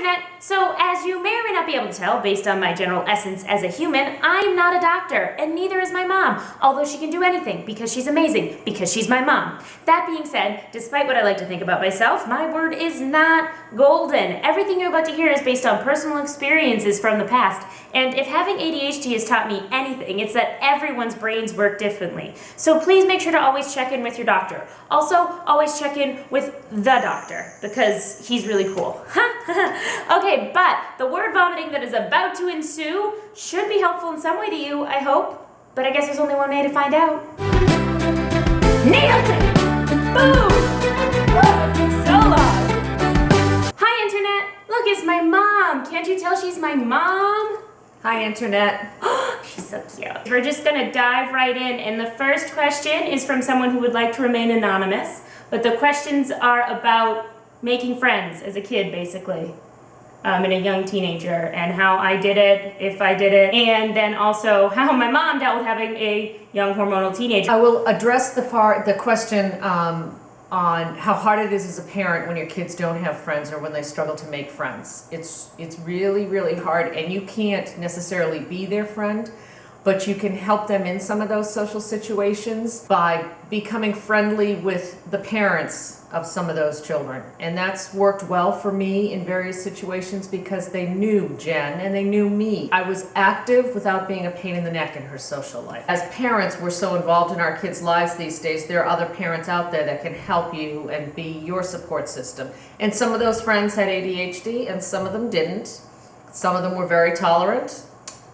Internet! So, as you may or may not be able to tell, based on my general essence as a human, I'm not a doctor, and neither is my mom, although she can do anything, because she's amazing, because she's my mom. That being said, despite what I like to think about myself, my word is not golden. Everything you're about to hear is based on personal experiences from the past, and if having ADHD has taught me anything, it's that everyone's brains work differently. So please make sure to always check in with your doctor. Also, always check in with the doctor, because he's really cool. Okay, but the word vomiting that is about to ensue should be helpful in some way to you, I hope. But I guess there's only one way to find out. Nailed it! Boom! Woo, so long! Hi, Internet! Look, it's my mom! Can't you tell she's my mom? Hi, Internet. She's so cute. We're just gonna dive right in, and the first question is from someone who would like to remain anonymous, but the questions are about making friends as a kid, basically, and a young teenager, and how I did it, if I did it, and then also how my mom dealt with having a young hormonal teenager. I will address the question on how hard it is as a parent when your kids don't have friends or when they struggle to make friends. It's really, really hard, and you can't necessarily be their friend, but you can help them in some of those social situations by becoming friendly with the parents of some of those children. And that's worked well for me in various situations because they knew Jen and they knew me. I was active without being a pain in the neck in her social life. As parents, we're so involved in our kids' lives these days, there are other parents out there that can help you and be your support system. And some of those friends had ADHD and some of them didn't. Some of them were very tolerant.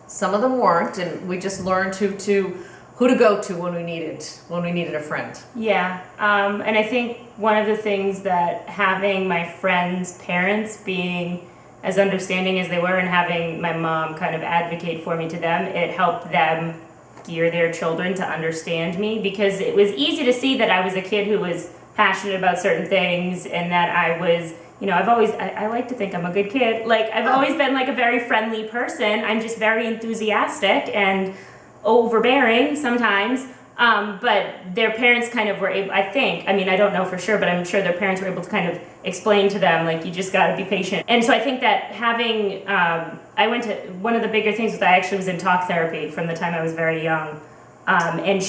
Some of them weren't, and we just learned who to go to when we needed a friend. Yeah, and I think one of the things that having my friends' parents being as understanding as they were and having my mom kind of advocate for me to them, it helped them gear their children to understand me, because it was easy to see that I was a kid who was passionate about certain things and that I was, you know, I like to think I'm a good kid. Like, I've always been like a very friendly person. I'm just very enthusiastic and overbearing sometimes, but their parents kind of were able, I think, I mean, I don't know for sure, but I'm sure their parents were able to kind of explain to them, like, you just gotta be patient. And so I think that having, I went to, one of the bigger things was I actually was in talk therapy from the time I was very young, and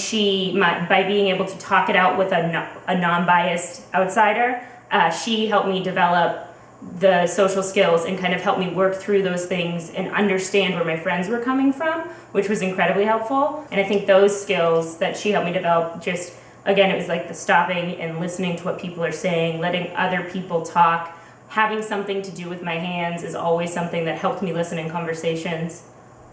by being able to talk it out with a non-biased outsider, she helped me develop the social skills and kind of help me work through those things and understand where my friends were coming from, which was incredibly helpful. And I think those skills that she helped me develop, just, again, it was like the stopping and listening to what people are saying, letting other people talk, having something to do with my hands is always something that helped me listen in conversations,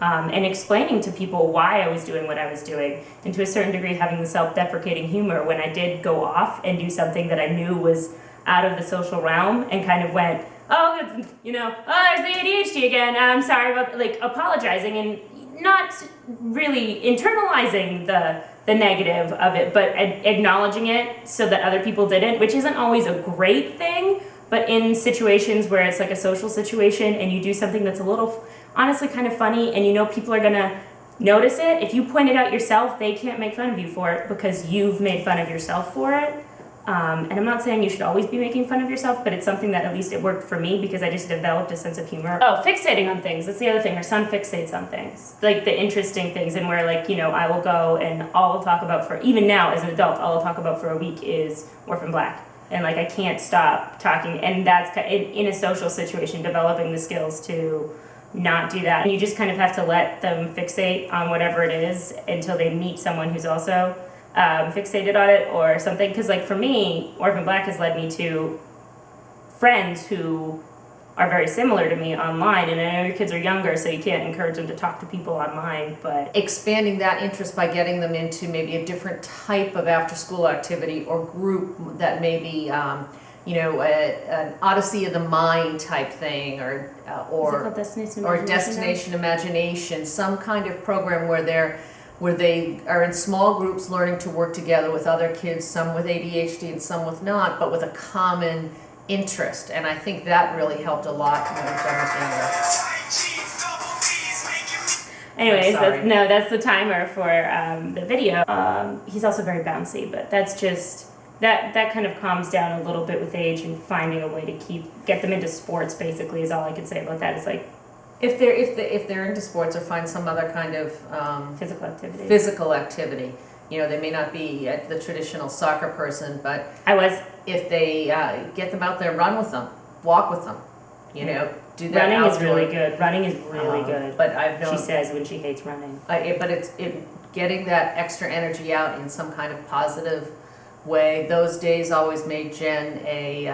and explaining to people why I was doing what I was doing, and to a certain degree having the self-deprecating humor when I did go off and do something that I knew was out of the social realm and kind of went, oh, you know, oh, there's the ADHD again, I'm sorry about, like, apologizing and not really internalizing the negative of it, but acknowledging it so that other people didn't, which isn't always a great thing, but in situations where it's like a social situation and you do something that's a little, honestly, kind of funny, and you know people are gonna notice it, if you point it out yourself, they can't make fun of you for it because you've made fun of yourself for it. And I'm not saying you should always be making fun of yourself, but it's something that at least it worked for me because I just developed a sense of humor. Oh, fixating on things. That's the other thing. Her son fixates on things. Like the interesting things, and where, like, you know, I will go and all I'll talk about for, even now as an adult, all I'll talk about for a week is Orphan Black. And like I can't stop talking, and that's in a social situation, developing the skills to not do that. And you just kind of have to let them fixate on whatever it is until they meet someone who's also fixated on it or something, because like for me, Orphan Black has led me to friends who are very similar to me online, and I know your kids are younger, so you can't encourage them to talk to people online, but expanding that interest by getting them into maybe a different type of after-school activity or group that may be, you know, an Odyssey of the Mind type thing, or Destination Imagination, some kind of program where they are in small groups learning to work together with other kids, some with ADHD and some with not, but with a common interest. And I think that really helped a lot when I was younger. Anyways, that's the timer for the video. He's also very bouncy, but that's just, that kind of calms down a little bit with age, and finding a way to get them into sports basically is all I can say about that. It's like If they're into sports or find some other kind of physical activity. You know, they may not be the traditional soccer person, but I was if they get them out there, run with them, walk with them, you know, do that. running is outdoor. really good. Running is really good. But I've known, She says when she hates running. but it's getting that extra energy out in some kind of positive way. Those days always made Jen a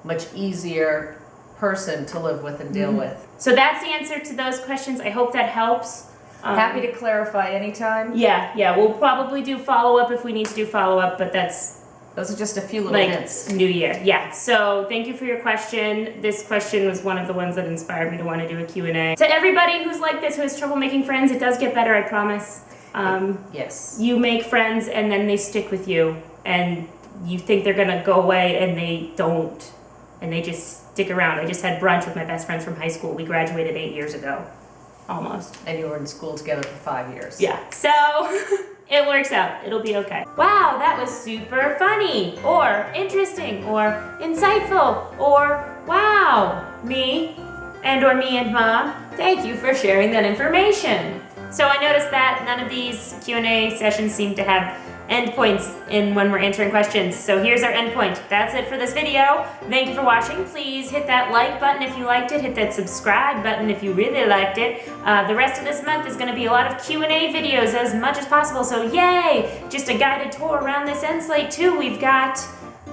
much easier person to live with and deal with. So that's the answer to those questions. I hope that helps. Happy to clarify anytime. Yeah, we'll probably do follow-up if we need to do follow-up, but Those are just a few little like hints. New Year. Yeah, so thank you for your question. This question was one of the ones that inspired me to want to do a Q&A. To everybody who's like this, who has trouble making friends, it does get better, I promise. Yes. You make friends and then they stick with you, and you think they're gonna go away and they don't, and they just stick around. I just had brunch with my best friends from high school. We graduated 8 years ago, almost. And you were in school together for 5 years. Yeah, so it works out. It'll be okay. Wow, that was super funny, or interesting, or insightful, or wow, me and Mom, thank you for sharing that information. So I noticed that none of these Q&A sessions seem to have endpoints in when we're answering questions. So here's our endpoint. That's it for this video. Thank you for watching. Please hit that like button if you liked it. Hit that subscribe button if you really liked it. The rest of this month is going to be a lot of Q&A videos as much as possible. So yay! Just a guided tour around this end slate too. We've got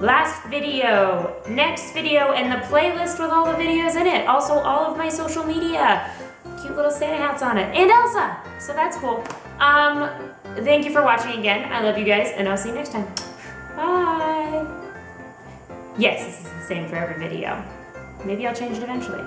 last video, next video, and the playlist with all the videos in it. Also all of my social media. Cute little Santa hats on it. And Elsa! So that's cool. Thank you for watching again. I love you guys, and I'll see you next time. Bye! Yes, this is the same for every video. Maybe I'll change it eventually.